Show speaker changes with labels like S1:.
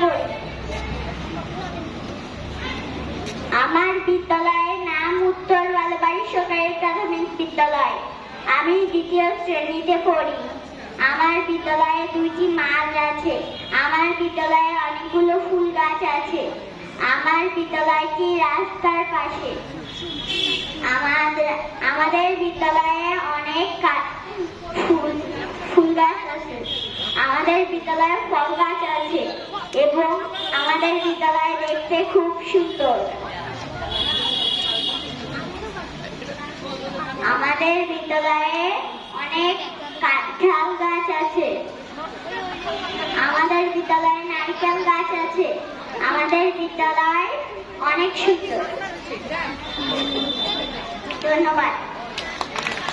S1: পড়ি। আমার বিদ্যালয়ের নাম উত্তর বালুবাড়ি সরকারি প্রাথমিক বিদ্যালয়। আমি দ্বিতীয় শ্রেণীতে পড়ি। আমার বিদ্যালয়ে 2টি মাঠ আছে। আমার বিদ্যালয়ে অনেকগুলো ফুল গাছ আছে। আমার বিদ্যালয়টি রাস্তার পাশে। আমাদের বিদ্যালয়ে অনেক ফুল গাছ আছে। আমাদের বিদ্যালয়ে ফল গাছ আছে এবং আমাদের বিদ্যালয় দেখতে খুব সুন্দর। আমাদের বিদ্যালয়ে অনেক কাঁঠাল গাছ আছে। আমাদের বিদ্যালয়ে নারকেল গাছ আছে। আমাদের বিদ্যালয় অনেক সুন্দর। ধন্যবাদ।